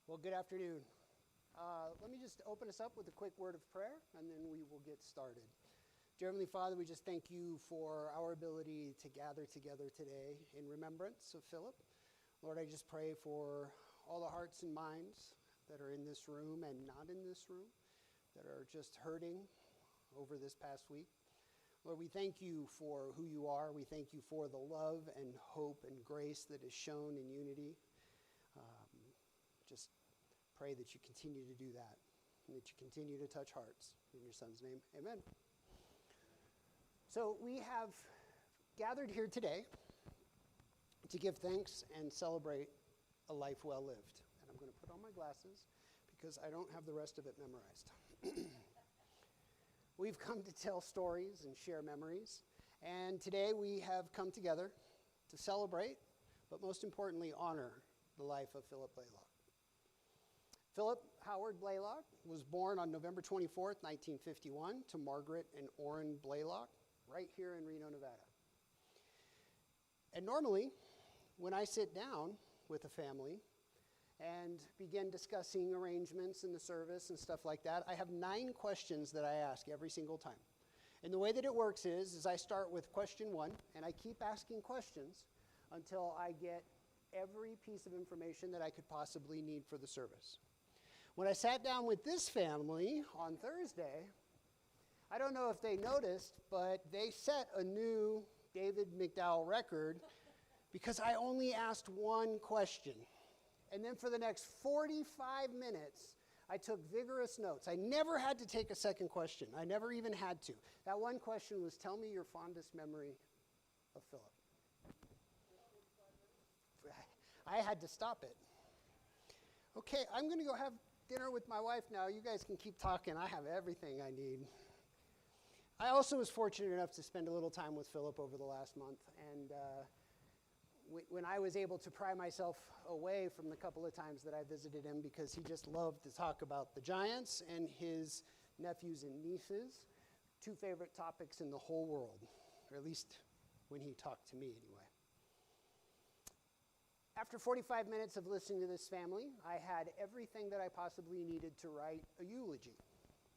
Well, good afternoon. Let me just open us up with a quick word of prayer, and then we will get started. Dear Heavenly Father, we just thank you for our ability to gather together today in remembrance of Philip. Lord, I just pray for all the hearts and minds that are in this room and not in this room, that are just hurting over this past week. Lord, we thank you for who you are. We thank you for the love and hope and grace that is shown in unity. Just pray that you continue to do that, and that you continue to touch hearts. In your Son's name, amen. So we have gathered here today to give thanks and celebrate a life well lived. And I'm going to put on my glasses because I don't have the rest of it memorized. We've come to tell stories and share memories. And today we have come together to celebrate, but most importantly, honor the life of Philip Blalock. Philip Howard Blalock was born on November 24th, 1951, to Margaret and Orrin Blalock, right here in Reno, Nevada. And normally, when I sit down with a family and begin discussing arrangements in the service and stuff like that, I have 9 questions that I ask every single time. And the way that it works is I start with question 1, and I keep asking questions until I get every piece of information that I could possibly need for the service. When I sat down with this family on Thursday, I don't know if they noticed, but they set a new David McDowell record because I only asked 1 question. And then for the next 45 minutes, I took vigorous notes. I never had to take a second question. I never even had to. That 1 question was, tell me your fondest memory of Philip. I had to stop it. Okay, I'm going to go have dinner with my wife now. You guys can keep talking. I have everything I need. I also was fortunate enough to spend a little time with Philip over the last month. And when I was able to pry myself away from the couple of times that I visited him, because he just loved to talk about the Giants and his nephews and nieces, 2 favorite topics in the whole world, or at least when he talked to me anyway. After 45 minutes of listening to this family, I had everything that I possibly needed to write a eulogy.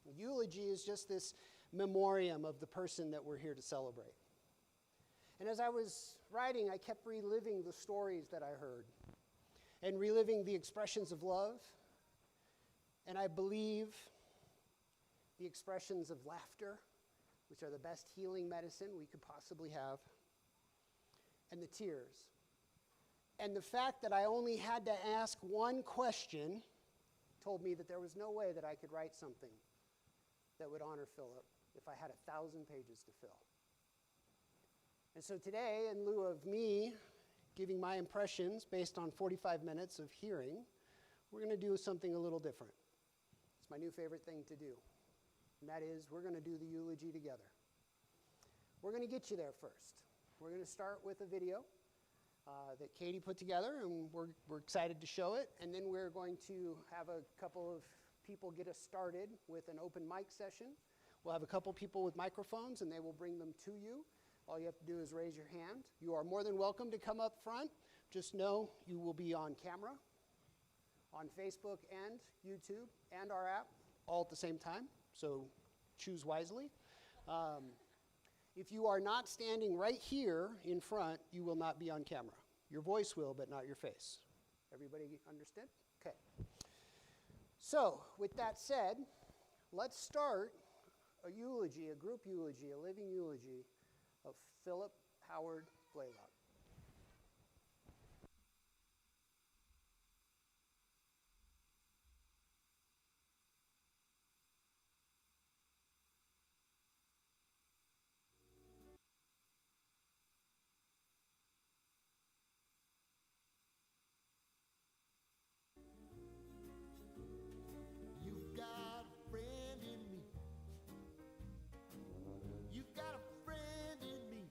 A eulogy is just this memoriam of the person that we're here to celebrate. And as I was writing, I kept reliving the stories that I heard and reliving the expressions of love, and I believe the expressions of laughter, which are the best healing medicine we could possibly have, and the tears. And the fact that I only had to ask 1 question told me that there was no way that I could write something that would honor Philip if I had 1,000 pages to fill. And so today, in lieu of me giving my impressions based on 45 minutes of hearing, we're going to do something a little different. It's my new favorite thing to do. And that is, we're going to do the eulogy together. We're going to get you there first. We're going to start with a video that Katie put together, and we're excited to show it. And then we're going to have a couple of people get us started with an open mic session. We'll have a couple people with microphones, and they will bring them to you. All you have to do is raise your hand. You are more than welcome to come up front. Just know you will be on camera, on Facebook and YouTube and our app, all at the same time, so choose wisely. If you are not standing right here in front, you will not be on camera. Your voice will, but not your face. Everybody understood? Okay. So, with that said, let's start a eulogy, a group eulogy, a living eulogy of Philip Howard Blalock. You got a friend in me. You got a friend in me.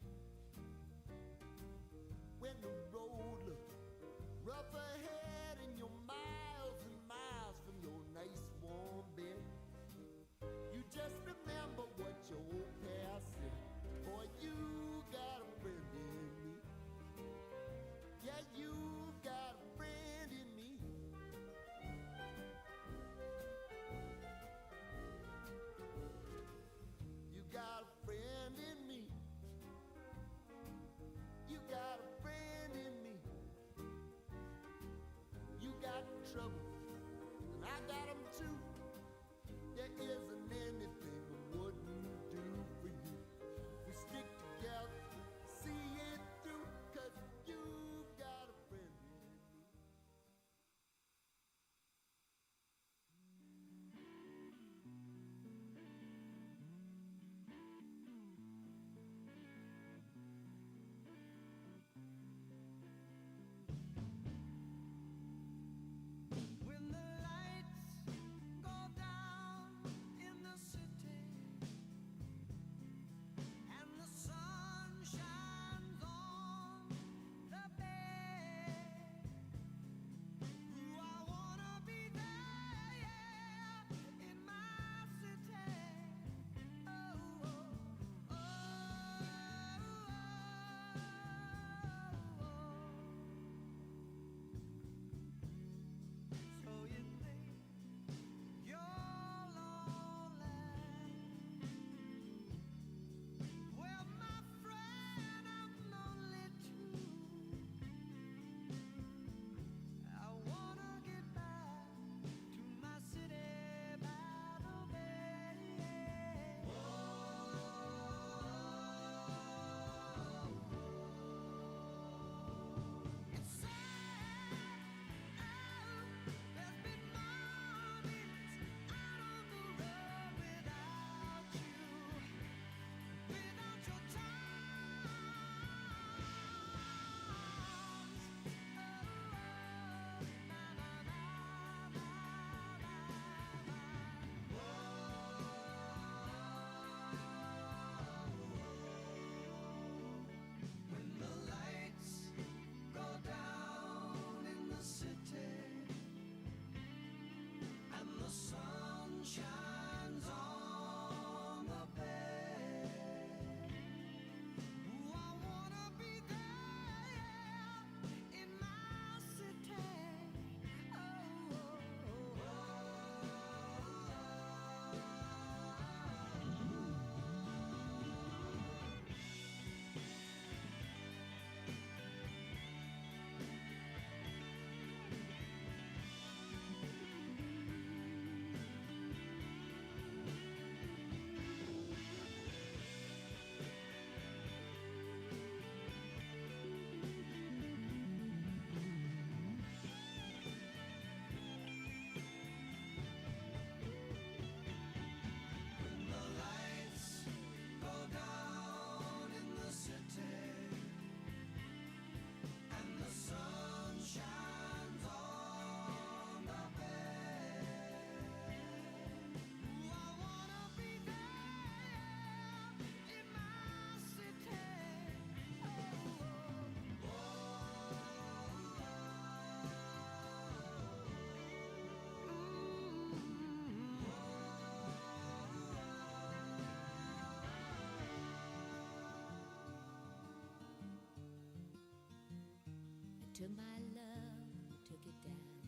took my love, took it down.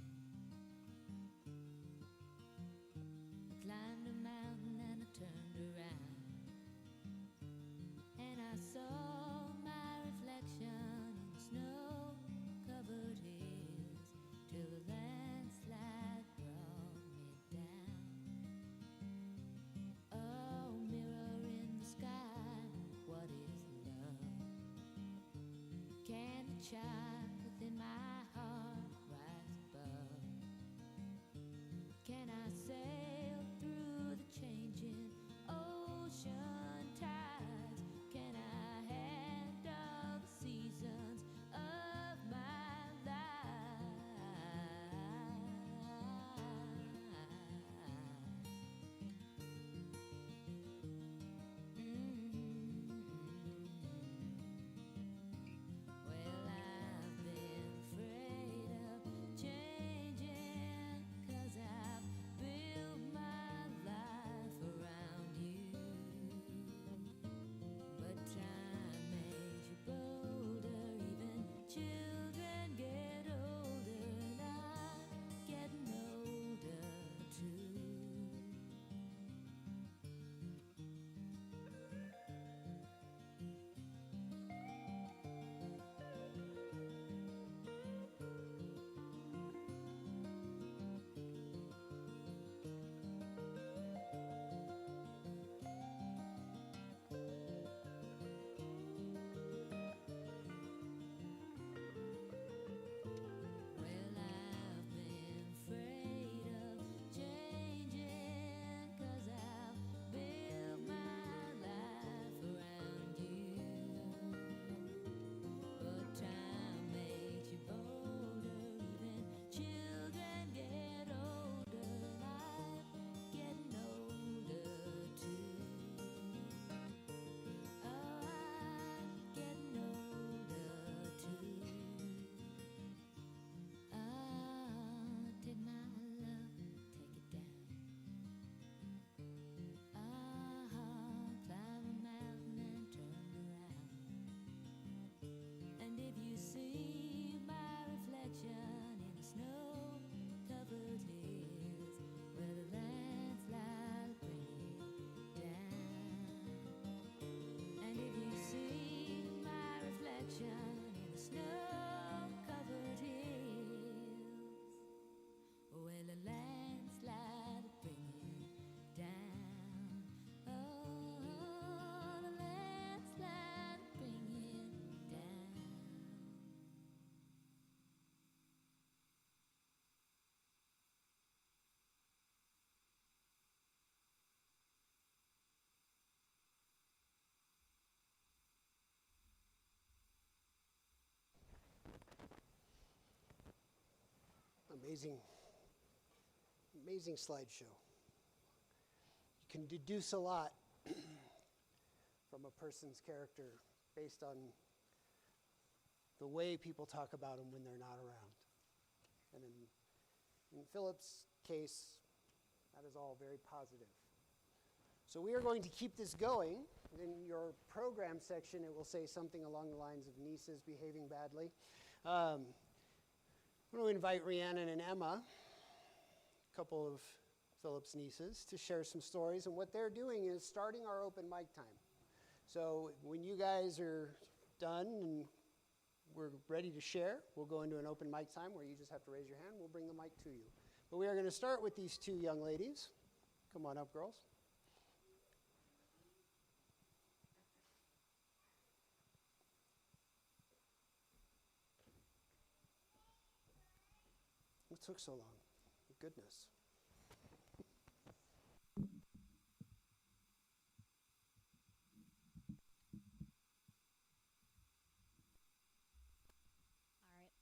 I climbed a mountain and I turned around, and I saw my reflection in the snow-covered hills till the landslide brought me down. Oh, mirror in the sky, what is love? Can the child within my heart rise above? Can I sail through the changing ocean tides? Can I handle the seasons of my life? Well, I've been afraid of changing, 'cause I've built my life around you. But time makes you bolder, even children get older, and I'm getting older too. Well, I've been afraid of changing, 'cause I've built my life around you. But time makes you bolder, even children get older, and I'm getting older too. Oh, I'm getting older too. Did my love take it down? Climb a mountain and turned around. And if you see my reflection in the snow-covered hills, where the landslide bring it down. And if you see my reflection in the snow-covered hills, well, the landslide bring it down. Oh, the landslide bring it down. Amazing slideshow. You can deduce a lot from a person's character based on the way people talk about them when they're not around. And in Philip's case, that is all very positive. So we are going to keep this going. In your program section, it will say something along the lines of nieces behaving badly. I'm going to invite Rhiannon and Emma, a couple of Philip's nieces, to share some stories. And what they're doing is starting our open mic time. So when you guys are done and we're ready to share, we'll go into an open mic time where you just have to raise your hand. We'll bring the mic to you. But we are going to start with these two young ladies. Come on up, girls. What took so long? Goodness. All right.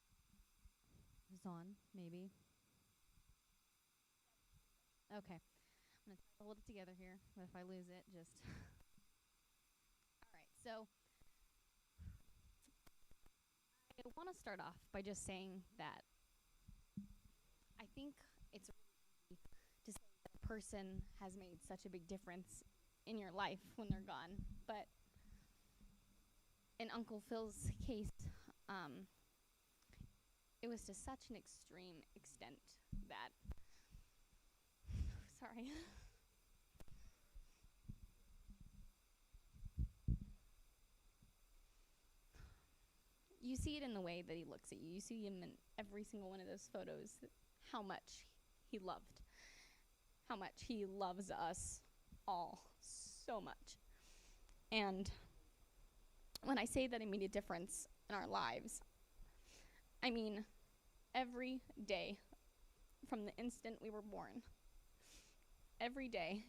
It's on, maybe. Okay. I'm going to try to hold it together here, but if I lose it, just... All right, so I want to start off by just saying that I think it's really easy to say that a person has made such a big difference in your life when they're gone, but in Uncle Phil's case, it was to such an extreme extent that sorry. You see it in the way that he looks at you. You see him in every single one of those photos, how much he loved, how much he loves us all so much. And when I say that it made a difference in our lives, I mean every day from the instant we were born, every day,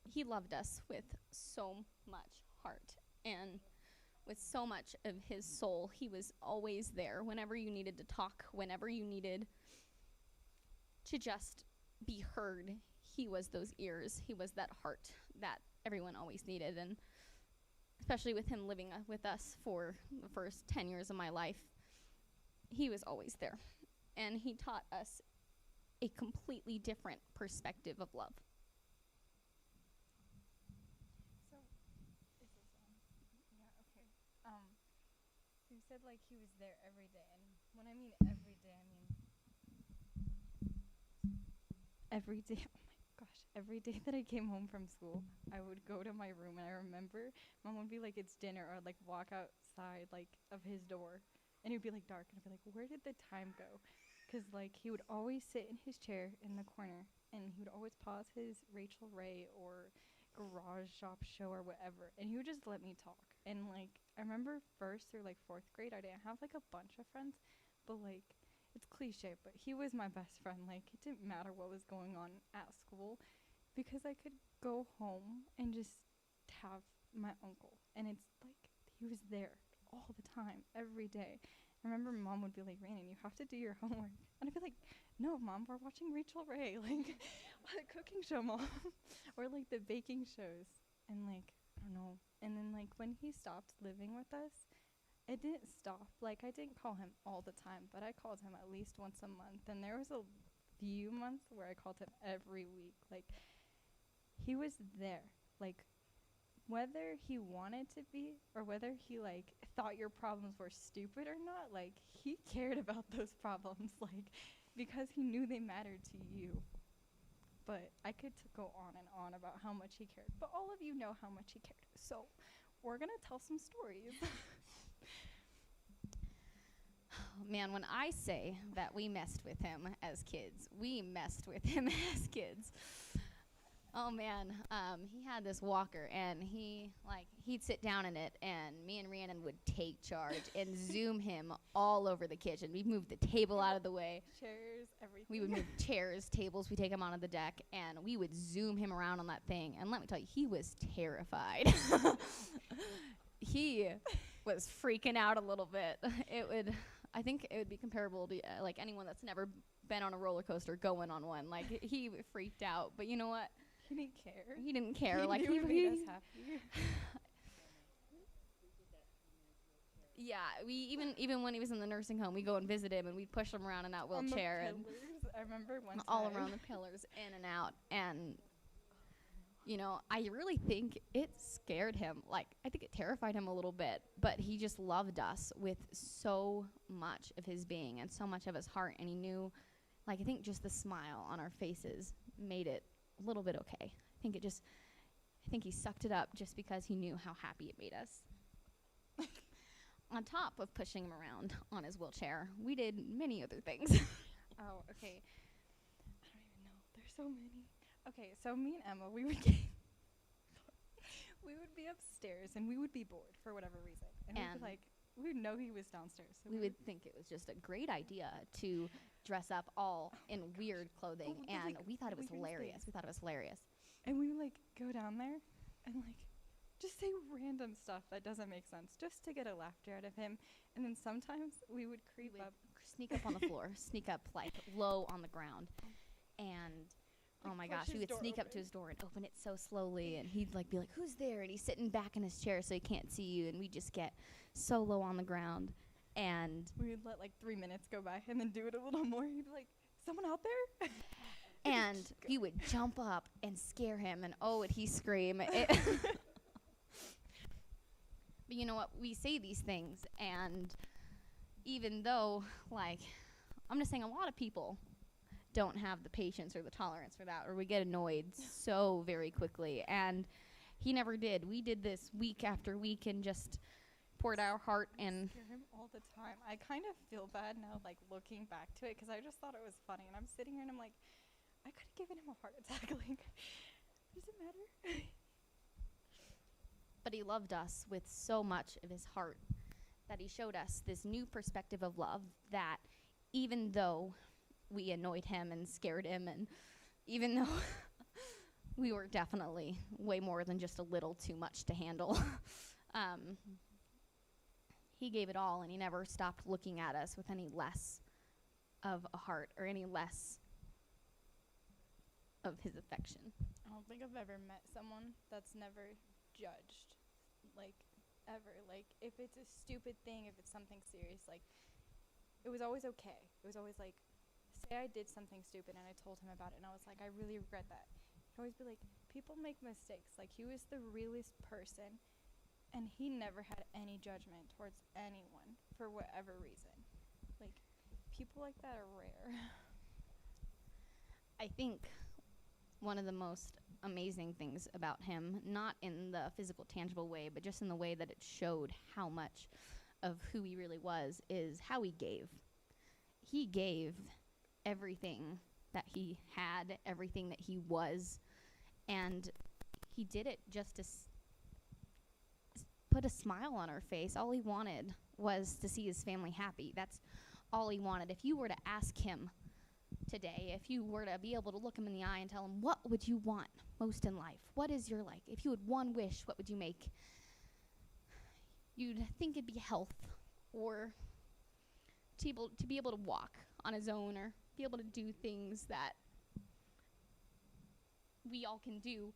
he loved us with so much heart and with so much of his soul. He was always there whenever you needed to talk, whenever you needed to just be heard. He was those ears. He was that heart that everyone always needed. And especially with him living with us for the first 10 years of my life, he was always there. And he taught us a completely different perspective of love. So, is this on? Yeah, okay. So you said like he was there every day, and when I mean every day, I mean every day. Oh my gosh, every day that I came home from school, I would go to my room, and I remember Mom would be like, "It's dinner," or I'd like walk outside like of his door, and it would be like dark, and I'd be like, "Where did the time go?" Because like he would always sit in his chair in the corner, and he would always pause his Rachel Ray or garage shop show or whatever, and he would just let me talk. And like I remember first through like fourth grade, I didn't have like a bunch of friends, but like it's cliche, but he was my best friend. Like it didn't matter what was going on at school, because I could go home and just have my uncle, and it's like he was there all the time, every day. I remember Mom would be like, "Rhiannon, you have to do your homework," and I'd be like, "No, Mom, we're watching Rachel Ray, like the cooking show, Mom," or like the baking shows. And like I don't know. And then like when he stopped living with us, it didn't stop. Like I didn't call him all the time, but I called him at least once a month. And there was a few months where I called him every week. Like he was there. Like whether he wanted to be or whether he like thought your problems were stupid or not, like he cared about those problems, like because he knew they mattered to you. But I could go on and on about how much he cared, but all of you know how much he cared, so we're gonna tell some stories. Man, when I say that we messed with him as kids, we messed with him as kids. Oh man, he had this walker, and he'd sit down in it, and me and Rhiannon would take charge and zoom him all over the kitchen. We'd move the table out of the way. Chairs, everything. We would move chairs, tables, we'd take him onto the deck, and we would zoom him around on that thing. And let me tell you, he was terrified. He was freaking out a little bit. I think it would be comparable to like anyone that's never been on a roller coaster going on one. Like he freaked out, but you know what? He didn't care. He didn't care. He Like knew it made us happy. Yeah, we even when he was in the nursing home, we go and visit him, and we'd push him around in that wheelchair On and the pillars, I remember one time. all around the pillars, in and out. And you know, I really think it scared him. Like I think it terrified him a little bit, but he just loved us with so much of his being and so much of his heart. And he knew, like I think just the smile on our faces made it a little bit okay. I think he sucked it up just because he knew how happy it made us. On top of pushing him around on his wheelchair, we did many other things. Oh, okay. I don't even know. There's so many. Okay, so me and Emma, we would be upstairs, and we would be bored for whatever reason. And we'd be like, we would know he was downstairs. So we would think it was just a great idea to dress up all in weird clothing, and we thought it was hilarious. And we would like go down there and like just say random stuff that doesn't make sense, just to get a laughter out of him. And then sometimes we would sneak up on the floor, sneak up like low on the ground, and oh my gosh, we would sneak up to his door and open it so slowly, and he'd like be like, "Who's there?" And he's sitting back in his chair so he can't see you, and we just get so low on the ground, and we would let like 3 minutes go by and then do it a little more. He'd be like, "Someone out there?" And you would jump up and scare him, and oh, would he scream. But you know what? We say these things, and even though, like, I'm just saying a lot of people don't have the patience or the tolerance for that, or we get annoyed so very quickly. And he never did. We did this week after week and just poured our heart and Scare him all the time. I kind of feel bad now, like looking back to it, because I just thought it was funny. And I'm sitting here and I'm like, I could have given him a heart attack. Like, does it matter? but he loved us with so much of his heart that he showed us this new perspective of love, that even though we annoyed him and scared him, and even though we were definitely way more than just a little too much to handle, he gave it all, and he never stopped looking at us with any less of a heart or any less of his affection. I don't think I've ever met someone that's never judged, like, ever. Like, if it's a stupid thing, if it's something serious, like, it was always okay. It was always like, say I did something stupid and I told him about it and I was like, I really regret that. He'd always be like, people make mistakes. Like, he was the realest person, and he never had any judgment towards anyone for whatever reason. Like, people like that are rare. I think one of the most amazing things about him, not in the physical, tangible way, but just in the way that it showed how much of who he really was, is how he gave. He gave everything that he had, everything that he was, and he did it just to put a smile on our face. All he wanted was to see his family happy. That's all he wanted. If you were to ask him today, if you were to be able to look him in the eye and tell him, what would you want most in life? What is your like? If you had one wish, what would you make? You'd think it'd be health, or to be able to walk on his own, or be able to do things that we all can do,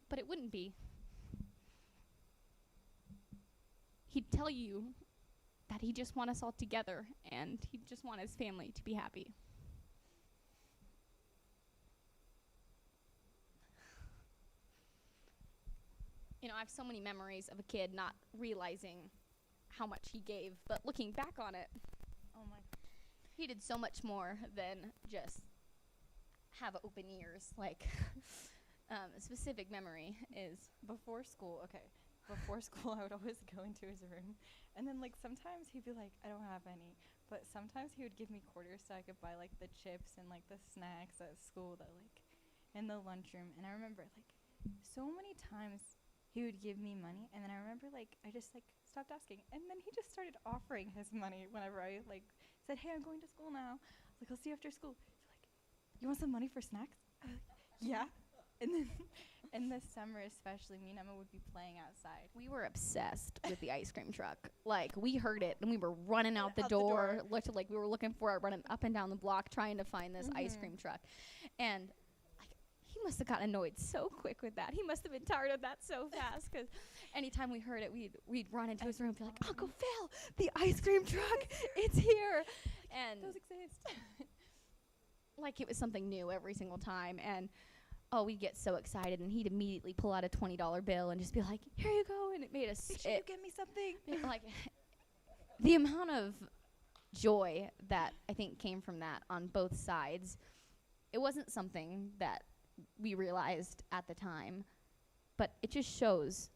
but it wouldn't be. He'd tell you that he just want us all together, and he just want his family to be happy. You know, I have so many memories of a kid not realizing how much he gave, but looking back on it, Oh my. he did so much more than just have open ears. Like, a specific memory is Before school, I would always go into his room, and then, like, sometimes he'd be like, I don't have any, but sometimes he would give me quarters so I could buy, like, the chips and, like, the snacks at school that, like, in the lunchroom. And I remember, like, so many times he would give me money, and then I remember, like, I just, like, stopped asking, and then he just started offering his money whenever I, like, said, hey, I'm going to school now. I was like, I'll see you after school. He's like, you want some money for snacks? I was like, yeah. And then in the summer especially, me and Emma would be playing outside. we were obsessed with the ice cream truck. Like, we heard it, and we were running out the door. Looked like we were looking for it, running up and down the block trying to find this ice cream truck. And he must have gotten annoyed so quick with that. He must have been tired of that so fast, because anytime we heard it, we'd run into his room and be like, Uncle Phil, the ice cream truck, it's here. And Those exist. like it was something new every single time. And we'd get so excited, and he'd immediately pull out a $20 bill and just be like, here you go. And it made us Make sure you get me something. like the amount of joy that I think came from that on both sides. It wasn't something that we realized at the time, but it just shows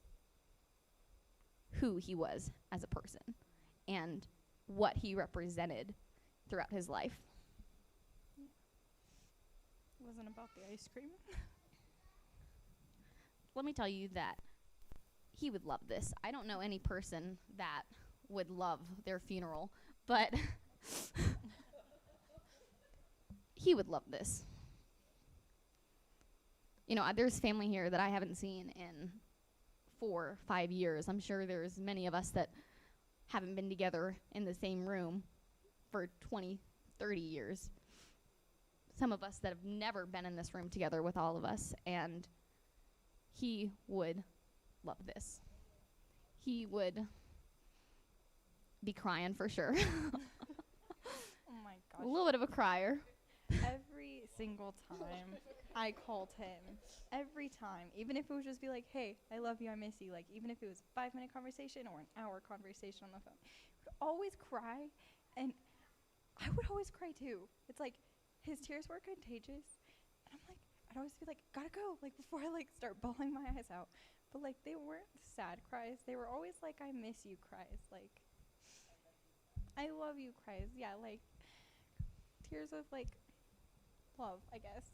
who he was as a person and what he represented throughout his life. It wasn't about the ice cream. Let me tell you that he would love this. I don't know any person that would love their funeral, but he would love this. You know, there's family here that I haven't seen in 4 or 5 years. I'm sure there's many of us that haven't been together in the same room for 20, 30 years. Some of us that have never been in this room together with all of us, and he would love this. He would be crying for sure. Oh my gosh. A little bit of a crier. Every single time I called him every time, even if it would just be like, hey, I love you, I miss you. Like, even if it was a 5-minute conversation or an hour conversation on the phone. He would always cry, and I would always cry too. It's like his tears were contagious, and I'm like, I'd always be like, gotta go, like before I like start bawling my eyes out. But like they weren't sad cries. They were always like, I miss you cries. Like, I love you cries. Yeah, like tears of like love, I guess.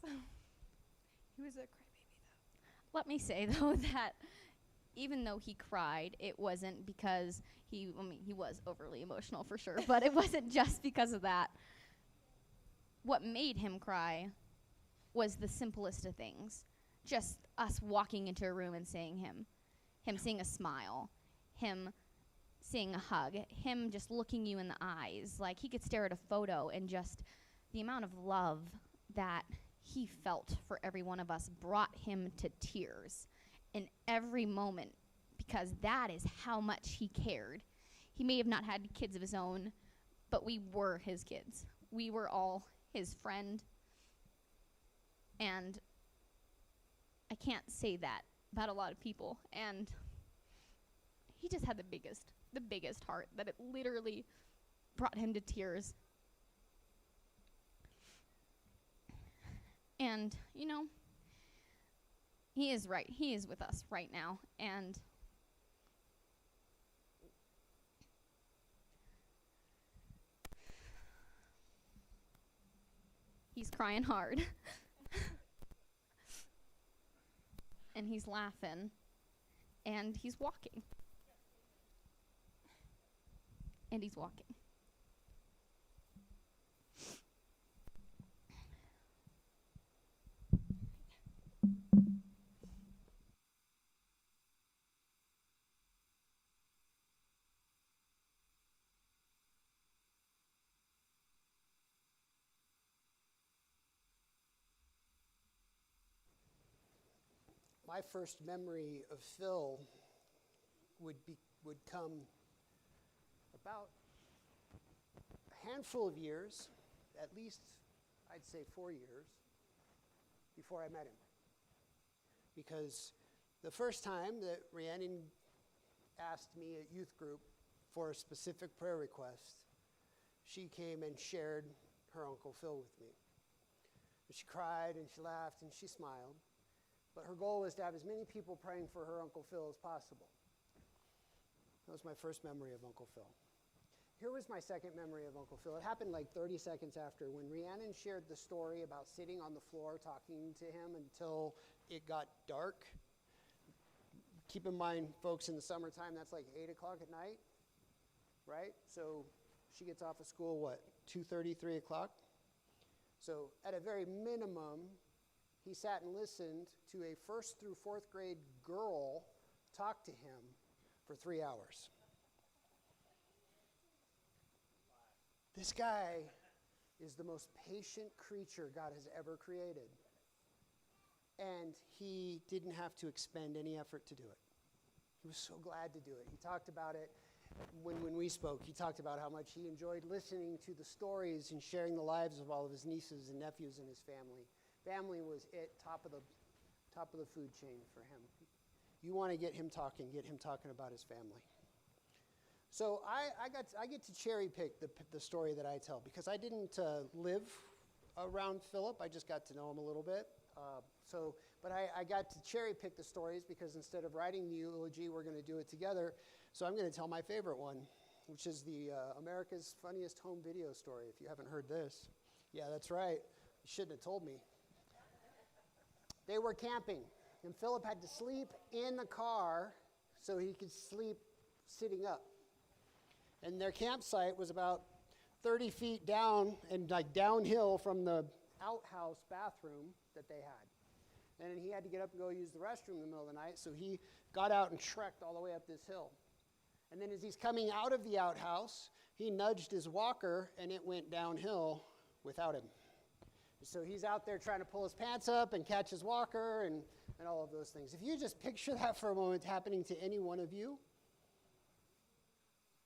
He was a crybaby though. Let me say, though, that even though he cried, it wasn't because he was overly emotional for sure, but it wasn't just because of that. What made him cry was the simplest of things. Just us walking into a room and seeing him seeing a smile, him seeing a hug, him just looking you in the eyes. Like, he could stare at a photo, and just the amount of love that he felt for every one of us brought him to tears in every moment, because that is how much he cared. He may have not had kids of his own, but we were his kids. We were all his friend. And I can't say that about a lot of people. And he just had the biggest heart that it literally brought him to tears. And, you know, he is right. He is with us right now. And he's crying hard. And he's laughing. And he's walking. And he's walking. My first memory of Phil would come about a handful of years, at least I'd say 4 years, before I met him. Because the first time that Rhiannon asked me at youth group for a specific prayer request, she came and shared her Uncle Phil with me. And she cried and she laughed and she smiled. But her goal was to have as many people praying for her Uncle Phil as possible. That was my first memory of Uncle Phil. Here was my second memory of Uncle Phil. It happened like 30 seconds after, when Rhiannon shared the story about sitting on the floor talking to him until it got dark. Keep in mind, folks, in the summertime, that's like 8 o'clock at night, right? So she gets off of school, what, 2:30, 3 o'clock? So at a very minimum, he sat and listened to a 1st through 4th grade girl talk to him for 3 hours. This guy is the most patient creature God has ever created. And he didn't have to expend any effort to do it. He was so glad to do it. He talked about it when we spoke. He talked about how much he enjoyed listening to the stories and sharing the lives of all of his nieces and nephews in his family. Family was top of the food chain for him. You want to get him talking about his family. So I get to cherry pick the story that I tell, because I didn't live around Philip. I just got to know him a little bit. But I got to cherry pick the stories, because instead of writing the eulogy, we're going to do it together. So I'm going to tell my favorite one, which is the America's Funniest Home Video story. If you haven't heard this, yeah, that's right. You shouldn't have told me. They were camping, and Philip had to sleep in the car so he could sleep sitting up. And their campsite was about 30 feet down and like downhill from the outhouse bathroom that they had. And he had to get up and go use the restroom in the middle of the night, so he got out and trekked all the way up this hill. And then as he's coming out of the outhouse, he nudged his walker, and it went downhill without him. So he's out there trying to pull his pants up and catch his walker and all of those things. If you just picture that for a moment happening to any one of you,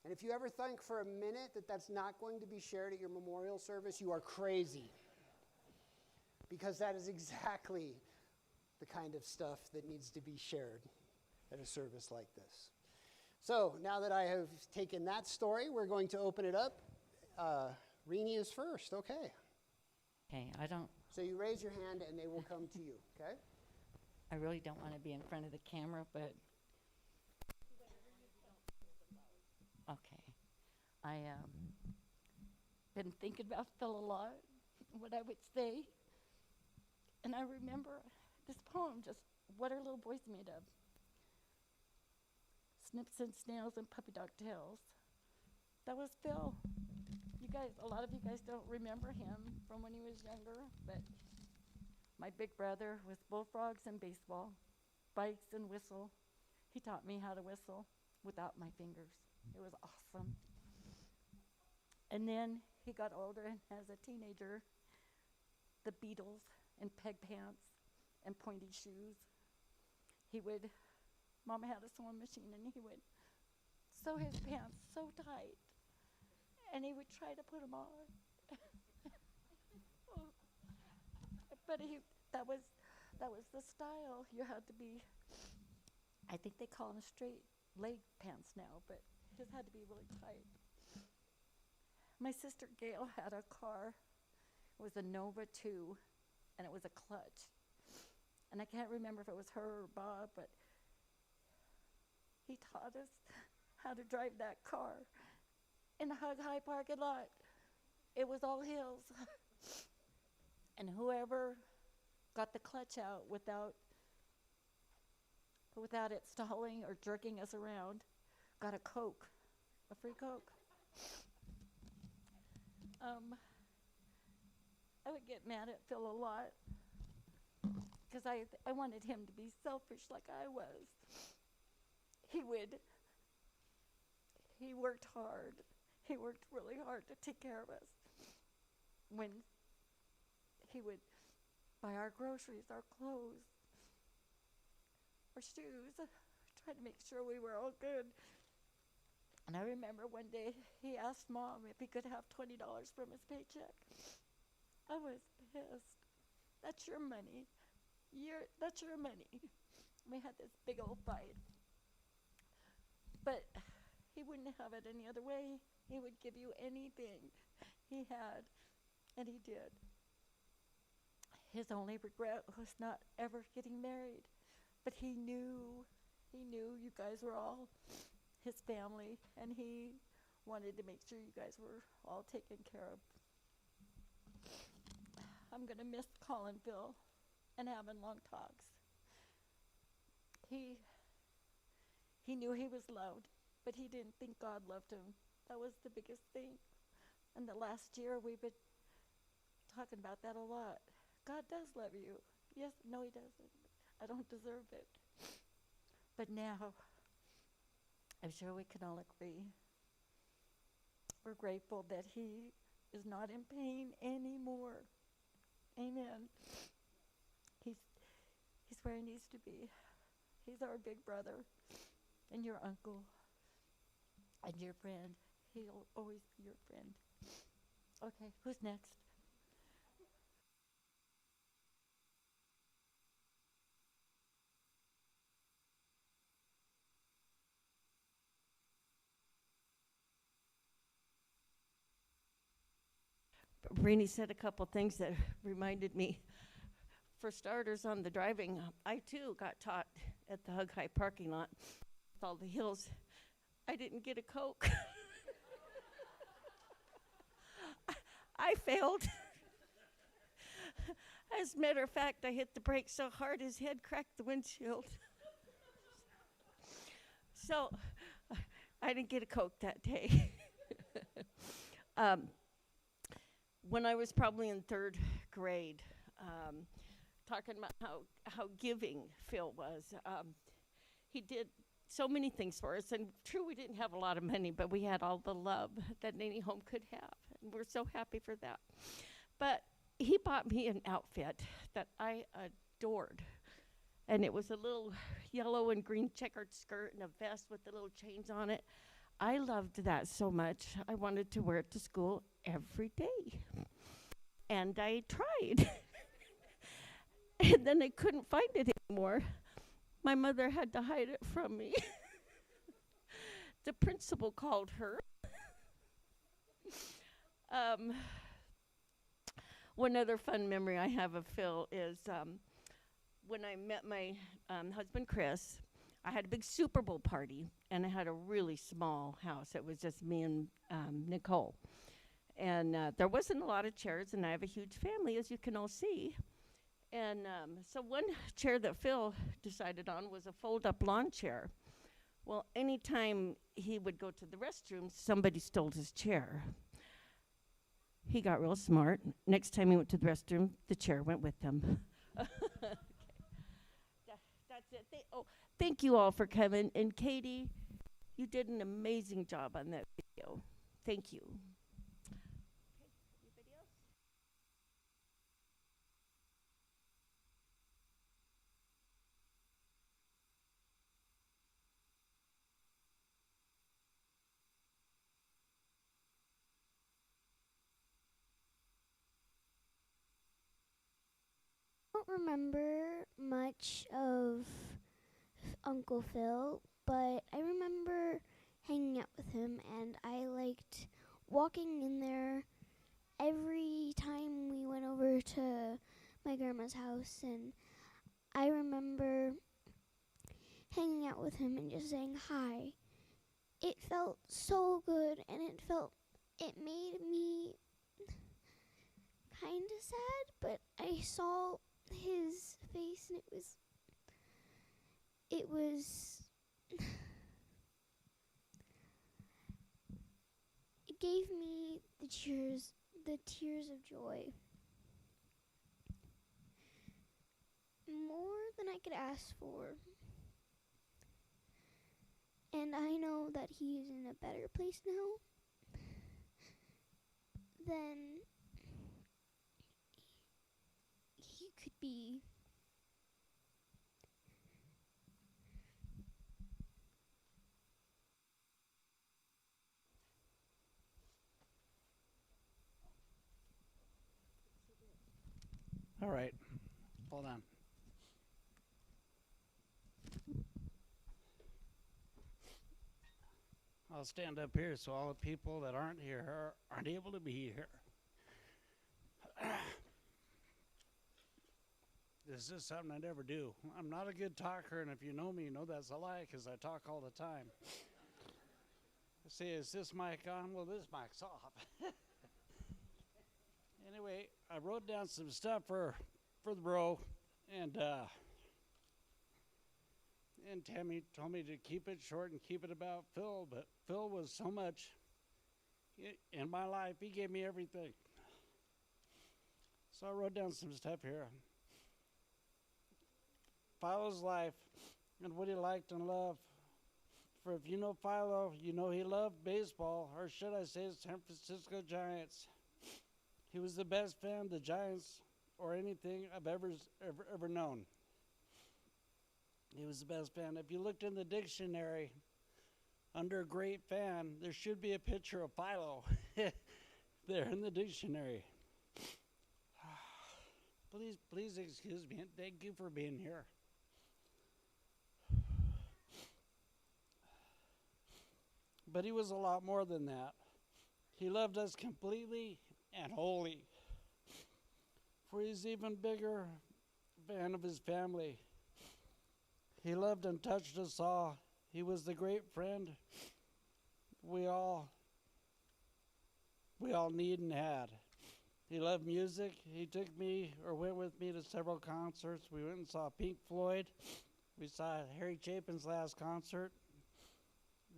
and if you ever think for a minute that that's not going to be shared at your memorial service, you are crazy. because that is exactly the kind of stuff that needs to be shared at a service like this. So now that I have taken that story, we're going to open it up. Rini is first, okay. Okay, So you raise your hand and they will come to you, okay? I really don't want to be in front of the camera, but okay. I been thinking about Phil a lot, what I would say, and I remember this poem, just what are little boys made of? Snips and snails and puppy dog tails. That was Phil. You guys, a lot of you guys don't remember him from when he was younger, but my big brother was bullfrogs and baseball, bikes and whistle. He taught me how to whistle without my fingers. It was awesome. And then he got older, and as a teenager, the Beatles and peg pants and pointy shoes. Mama had a sewing machine, and he would sew his pants so tight, and he would try to put them on. But that was the style. You had to be, I think they call them straight leg pants now, but his had to be really tight. My sister Gail had a car. It was a Nova 2, and it was a clutch. And I can't remember if it was her or Bob, but he taught us how to drive that car in the Hug High parking lot. It was all hills. And whoever got the clutch out without it stalling or jerking us around got a Coke, a free Coke. I would get mad at Phil a lot because I wanted him to be selfish like I was. He worked hard. He worked really hard to take care of us. When he would buy our groceries, our clothes, our shoes, try to make sure we were all good. And I remember one day he asked Mom if he could have $20 from his paycheck. I was pissed. That's your money. That's your money. We had this big old fight. But he wouldn't have it any other way. He would give you anything he had, and he did. His only regret was not ever getting married. But he knew you guys were all his family, and he wanted to make sure you guys were all taken care of. I'm going to miss calling Phil and having long talks. He knew he was loved, but he didn't think God loved him. That was the biggest thing. And the last year we've been talking about that a lot. God does love you. Yes, no, he doesn't. I don't deserve it. But now, I'm sure we can all agree. We're grateful that he is not in pain anymore. Amen. He's where he needs to be. He's our big brother and your uncle and your friend. He'll always be your friend. Okay, who's next? Rini said a couple things that reminded me. For starters, on the driving, I too got taught at the Hug High parking lot with all the hills. I didn't get a Coke. I failed. As a matter of fact, I hit the brakes so hard his head cracked the windshield. So I didn't get a Coke that day. When I was probably in third grade, talking about how giving Phil was. He did so many things for us, and true, we didn't have a lot of money, but we had all the love that any home could have, and we're so happy for that. But he bought me an outfit that I adored, and it was a little yellow and green checkered skirt and a vest with the little chains on it. I loved that so much. I wanted to wear it to school every day. And I tried. And then I couldn't find it anymore. My mother had to hide it from me. The principal called her. Um, One other fun memory I have of Phil is when I met my husband, Chris. I had a big Super Bowl party, and I had a really small house. It was just me and Nicole. And there wasn't a lot of chairs, and I have a huge family, as you can all see. And so one chair that Phil decided on was a fold-up lawn chair. Well, anytime he would go to the restroom, somebody stole his chair. He got real smart. Next time he went to the restroom, the chair went with him. Okay. That's it. Thank you all for coming. And Katie, you did an amazing job on that video. Thank you. Anybody else? I don't remember much of Uncle Phil, but I remember hanging out with him, and I liked walking in there every time we went over to my grandma's house, and I remember hanging out with him and just saying hi. It felt so good, and it made me kind of sad, but I saw his face, and it gave me the tears of joy. More than I could ask for. And I know that he's in a better place now than he could be. All right, hold on. I'll stand up here so all the people that aren't here aren't able to be here. This is something I never do. I'm not a good talker, and if you know me, you know that's a lie because I talk all the time. See, is this mic on? Well, this mic's off. Anyway, I wrote down some stuff for the bro, and Tammy told me to keep it short and keep it about Phil, but Phil was so much in my life. He gave me everything. So I wrote down some stuff here. Philo's life and what he liked and loved. For if you know Philo, you know he loved baseball, or should I say San Francisco Giants. He was the best fan of the Giants or anything I've ever known. He was the best fan. If you looked in the dictionary, under great fan, there should be a picture of Philo there in the dictionary. Please excuse me. Thank you for being here. But he was a lot more than that. He loved us completely and wholly. For he's even bigger fan of his family. He loved and touched us all. He was the great friend we all need and had. He loved music. He took me or went with me to several concerts. We went and saw Pink Floyd. We saw Harry Chapin's last concert.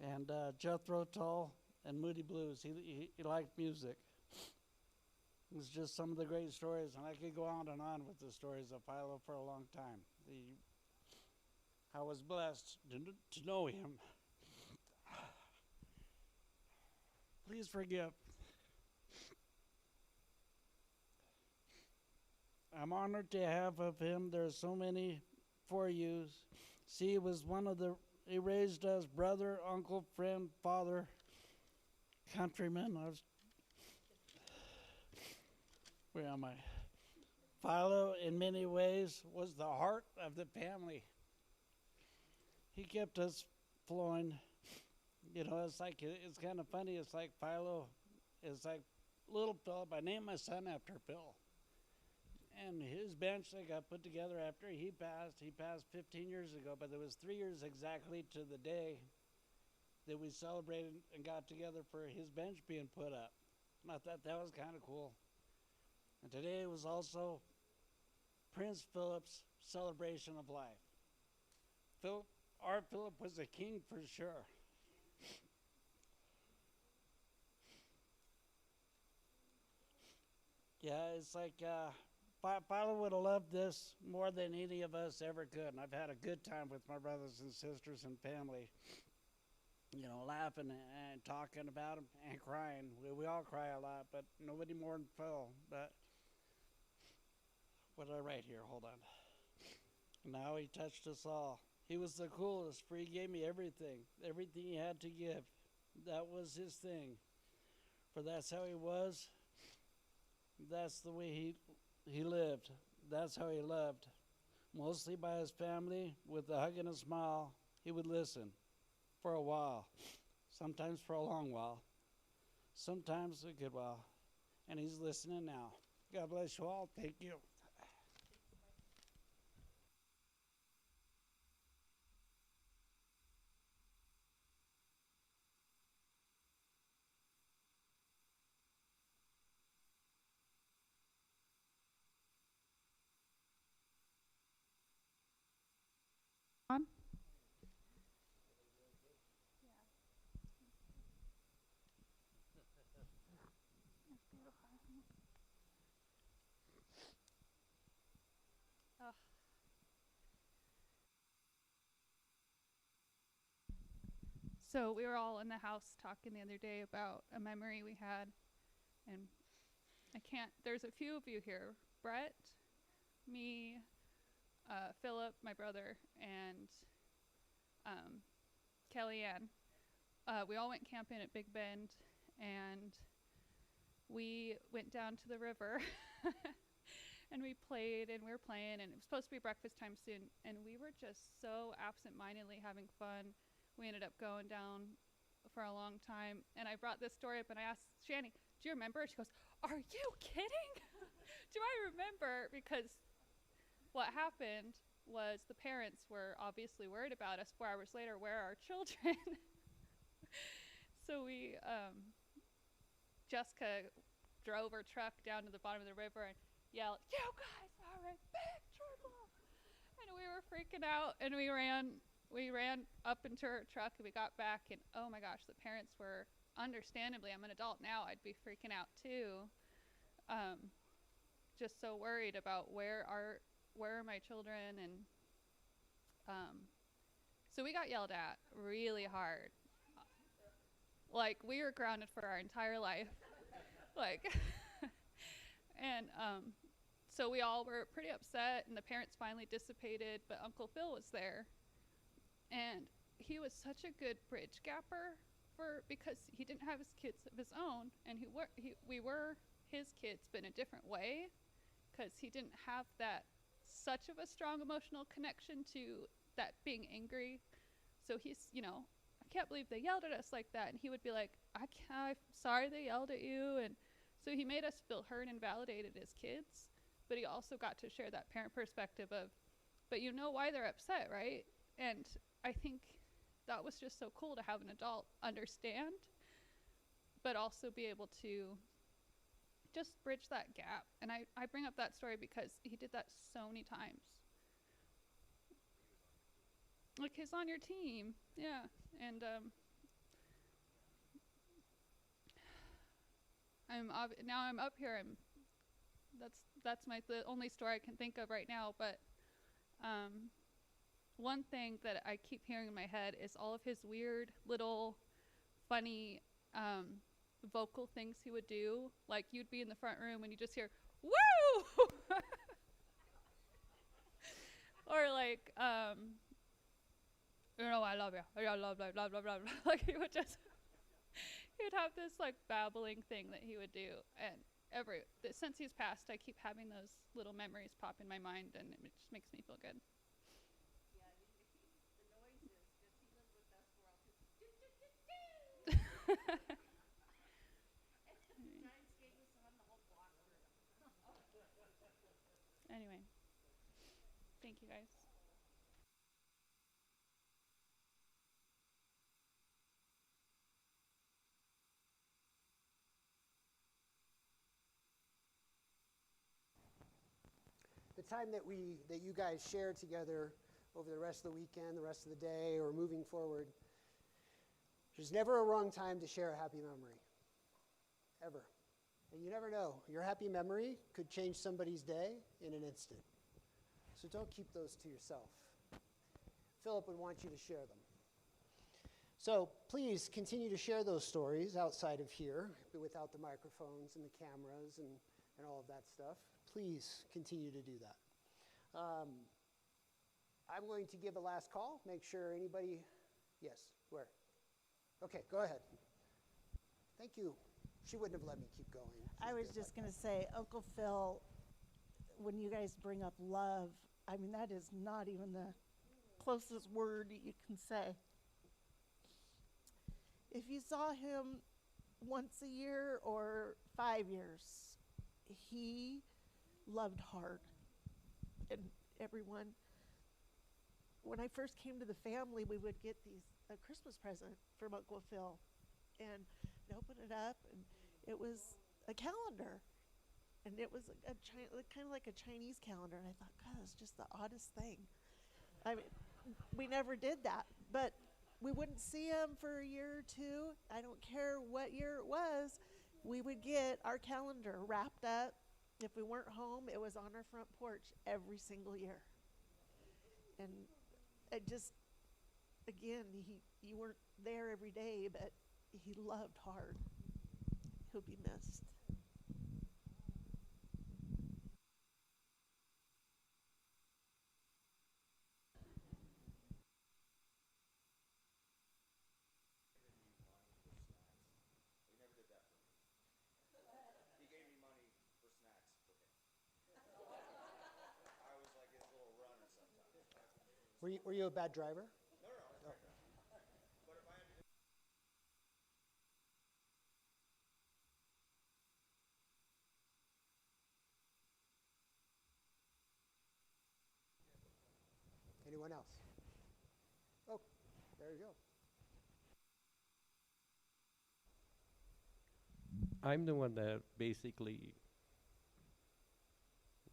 And Jethro Tull and Moody Blues. He liked music. It was just some of the great stories, and I could go on and on with the stories of Philo for a long time. I was blessed to know him. Please forgive. I'm honored to have of him. There's so many for you. See, he was one of the, he raised us brother, uncle, friend, father, countryman. Where am I? Philo, in many ways, was the heart of the family. He kept us flowing. You know, it's kind of funny. It's like Philo is like little Philip. I named my son after Phil. And his bench that got put together after he passed 15 years ago, but it was 3 years exactly to the day that we celebrated and got together for his bench being put up. And I thought that was kind of cool. And today was also Prince Philip's celebration of life. Our Philip was a king for sure. Yeah, it's like Philo would have loved this more than any of us ever could. And I've had a good time with my brothers and sisters and family, you know, laughing and talking about him and crying. We all cry a lot, but nobody more than Phil. But what did I write here? Hold on. Now he touched us all. He was the coolest, for he gave me everything he had to give. That was his thing. For that's how he was. That's the way he lived. That's how he loved. Mostly by his family, with a hug and a smile. He would listen for a while, sometimes for a long while, sometimes a good while. And he's listening now. God bless you all. Thank you. On? Ugh. So we were all in the house talking the other day about a memory we had, and there's a few of you here. Brett, me, Philip, my brother, and Kellyanne. We all went camping at Big Bend, and we went down to the river, and we played, and we were playing, and it was supposed to be breakfast time soon, and we were just so absent-mindedly having fun. We ended up going down for a long time, and I brought this story up, and I asked Shani, do you remember? She goes, are you kidding? Do I remember? Because what happened was the parents were obviously worried about us 4 hours later. Where are our children? So Jessica drove her truck down to the bottom of the river and yelled, you guys are in big trouble. And we were freaking out, and we ran up into her truck, and we got back, and oh my gosh, the parents were, understandably, I'm an adult now, I'd be freaking out too. Just so worried about where are my children, and so we got yelled at really hard. Like, we were grounded for our entire life. Like, and so we all were pretty upset, and the parents finally dissipated, but Uncle Phil was there. And he was such a good bridge gapper because he didn't have his kids of his own, and we were his kids, but in a different way, because he didn't have that such of a strong emotional connection to that being angry. So he's, I can't believe they yelled at us like that. And he would be like, I'm sorry they yelled at you. And so he made us feel heard and validated as kids, but he also got to share that parent perspective of, but you know why they're upset, right? And I think that was just so cool to have an adult understand, but also be able to just bridge that gap. And I bring up that story because he did that so many times. Like, he's on your team, yeah. And I'm up here. That's the only story I can think of right now. But one thing that I keep hearing in my head is all of his weird little funny vocal things he would do. Like, you'd be in the front room and you just hear, woo! Or like, I love you. I love, blah, blah, blah, blah, blah. Like, he would have this like babbling thing that he would do. And since he's passed, I keep having those little memories pop in my mind, and it just makes me feel good. Anyway, thank you guys. The time that you guys share together over the rest of the weekend, the rest of the day, or moving forward, there's never a wrong time to share a happy memory, ever. And you never know. Your happy memory could change somebody's day in an instant. So don't keep those to yourself. Philip would want you to share them. So please continue to share those stories outside of here, without the microphones and the cameras and all of that stuff. Please continue to do that. I'm going to give a last call. Make sure anybody, yes, where? Okay, go ahead. Thank you. She wouldn't have let me keep going. I was just going to say, Uncle Phil, when you guys bring up love, I mean, that is not even the closest word you can say. If you saw him once a year or 5 years, he loved hard. And everyone, when I first came to the family, we would get a Christmas present from Uncle Phil. And I'd open it up, and it was a calendar. And it was kind of like a Chinese calendar. And I thought, God, that's just the oddest thing. I mean, we never did that. But we wouldn't see him for a year or two. I don't care what year it was. We would get our calendar wrapped up. If we weren't home, it was on our front porch every single year. And it just, again, you weren't there every day, but he loved hard. He'll be missed. Were you a bad driver? Anyone else? Oh, there you go. I'm the one that basically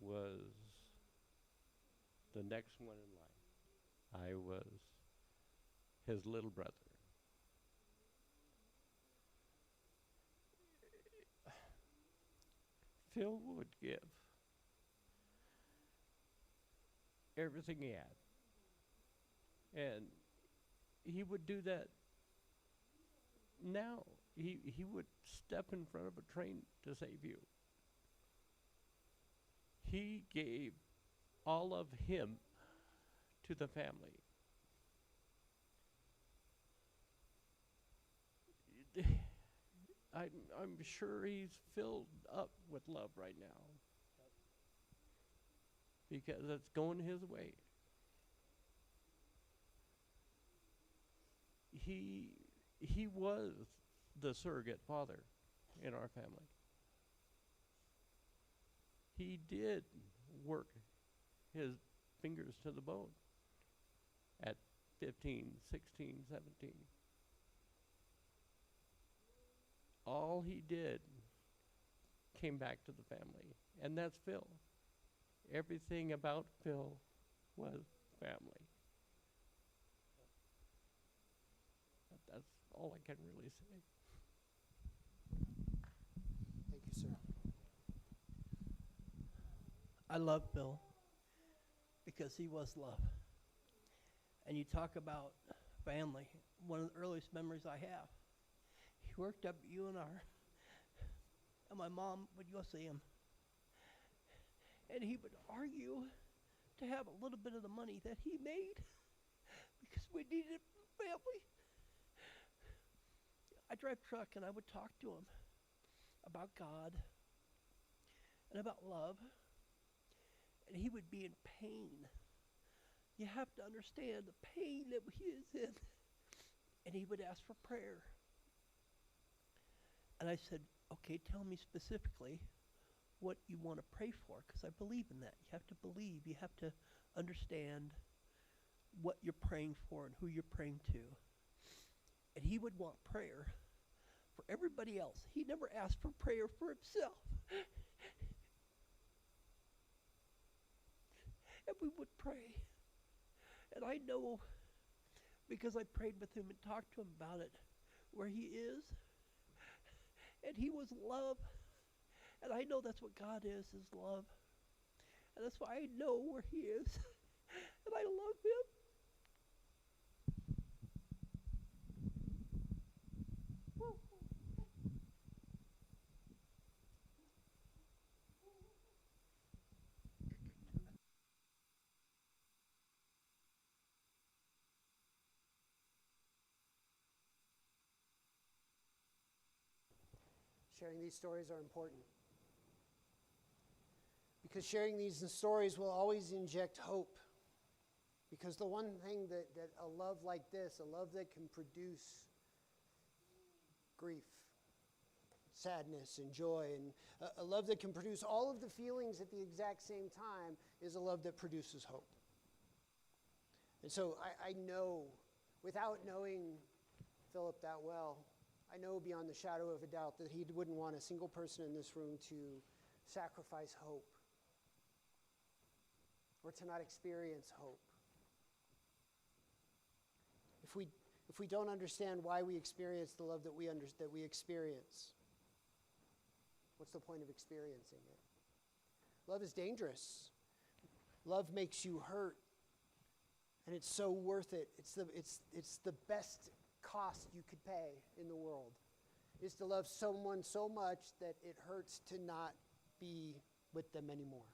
was the next one in line. I was his little brother. Phil would give everything he had. And he would do that now. He would step in front of a train to save you. He gave all of him to the family. I'm sure he's filled up with love right now because it's going his way. He was the surrogate father in our family. He did work his fingers to the bone at 15, 16, 17. All he did came back to the family, and that's Phil. Everything about Phil was family. But that's all I can really say. Thank you, sir. I love Bill because he was love. And you talk about family. One of the earliest memories I have, he worked up at UNR, and my mom would go see him. And he would argue to have a little bit of the money that he made because we needed it for the family. I drive truck, and I would talk to him about God, and about love, and he would be in pain. You have to understand the pain that he is in. And he would ask for prayer. And I said, okay, tell me specifically what you want to pray for, because I believe in that. You have to believe. You have to understand what you're praying for and who you're praying to. And he would want prayer for everybody else. He never asked for prayer for himself. And we would pray. And I know, because I prayed with him and talked to him about it, where he is. And he was love. And I know that's what God is love. And that's why I know where he is. And I love him. Sharing these stories are important. Because sharing these stories will always inject hope. Because the one thing that a love like this, a love that can produce grief, sadness, and joy, and a love that can produce all of the feelings at the exact same time, is a love that produces hope. And so I know, without knowing Philip that well, I know beyond the shadow of a doubt that he wouldn't want a single person in this room to sacrifice hope or to not experience hope. If we don't understand why we experience the love that we experience, what's the point of experiencing it? Love is dangerous. Love makes you hurt, and it's so worth it. It's the best cost you could pay in the world, is to love someone so much that it hurts to not be with them anymore.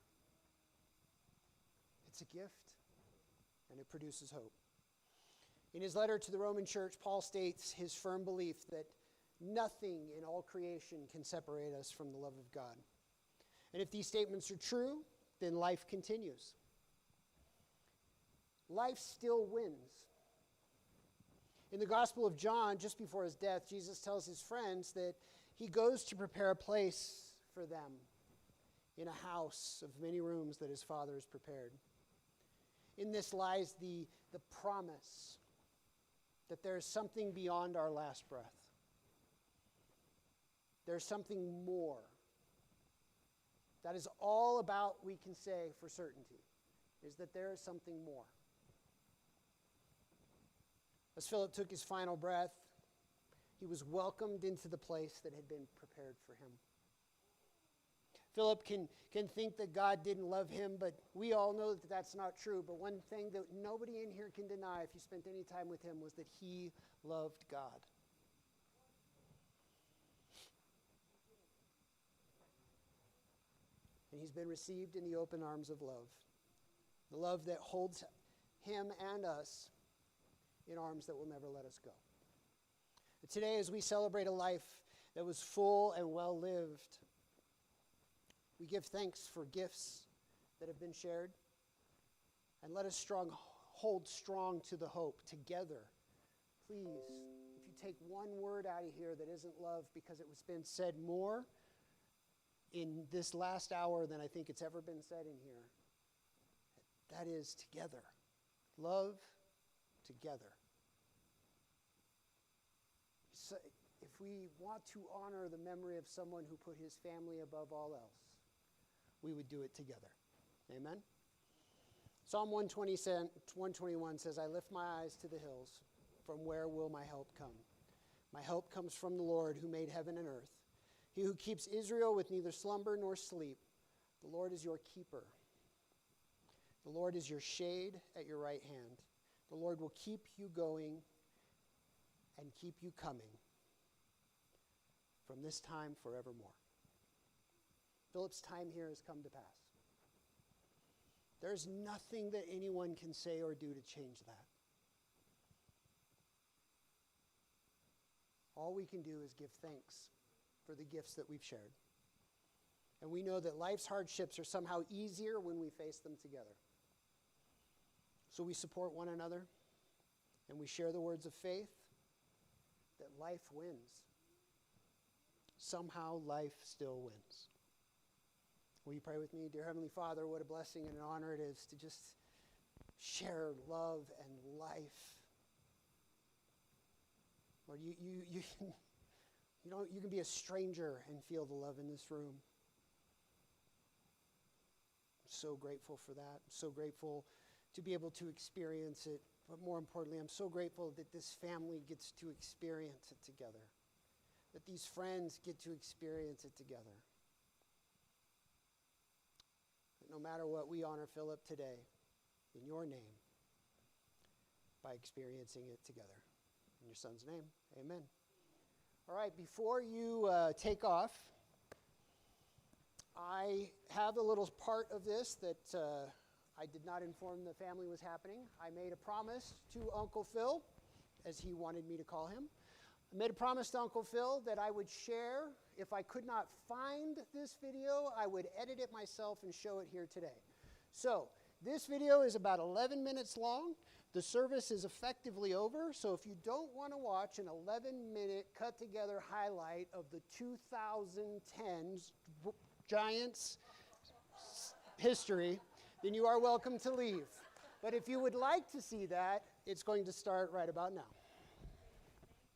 It's a gift, and it produces hope. In his letter to the Roman church, Paul states his firm belief that nothing in all creation can separate us from the love of God. And if these statements are true, then life continues. Life still wins. In the Gospel of John, just before his death, Jesus tells his friends that he goes to prepare a place for them in a house of many rooms that his Father has prepared. In this lies the promise that there is something beyond our last breath. There's something more. That is all about we can say for certainty, is that there is something more. As Philip took his final breath, he was welcomed into the place that had been prepared for him. Philip can think that God didn't love him, but we all know that that's not true. But one thing that nobody in here can deny, if you spent any time with him, was that he loved God. And he's been received in the open arms of love. The love that holds him and us in arms that will never let us go. And today, as we celebrate a life that was full and well lived, we give thanks for gifts that have been shared. And let us hold strong to the hope together. Please, if you take one word out of here that isn't love, because it was been said more in this last hour than I think it's ever been said in here, that is together. Love together. So if we want to honor the memory of someone who put his family above all else, we would do it together. Amen? Psalm 121 says, I lift my eyes to the hills. From where will my help come? My help comes from the Lord who made heaven and earth. He who keeps Israel with neither slumber nor sleep. The Lord is your keeper. The Lord is your shade at your right hand. The Lord will keep you going and keep you coming from this time forevermore. Philip's time here has come to pass. There's nothing that anyone can say or do to change that. All we can do is give thanks for the gifts that we've shared. And we know that life's hardships are somehow easier when we face them together. So we support one another, and we share the words of faith that life wins. Somehow life still wins. Will you pray with me? Dear Heavenly Father, what a blessing and an honor it is to just share love and life. Lord, you can be a stranger and feel the love in this room. I'm so grateful for that. I'm so grateful to be able to experience it. But more importantly, I'm so grateful that this family gets to experience it together. That these friends get to experience it together. That no matter what, we honor Philip today in your name by experiencing it together. In your son's name, amen. All right, before you take off, I have a little part of this that I did not inform the family was happening. I made a promise to Uncle Phil, as he wanted me to call him. I made a promise to Uncle Phil that I would share. If I could not find this video, I would edit it myself and show it here today. So this video is about 11 minutes long. The service is effectively over, so if you don't want to watch an 11-minute cut-together highlight of the 2010 Giants history, then you are welcome to leave. But if you would like to see that, it's going to start right about now.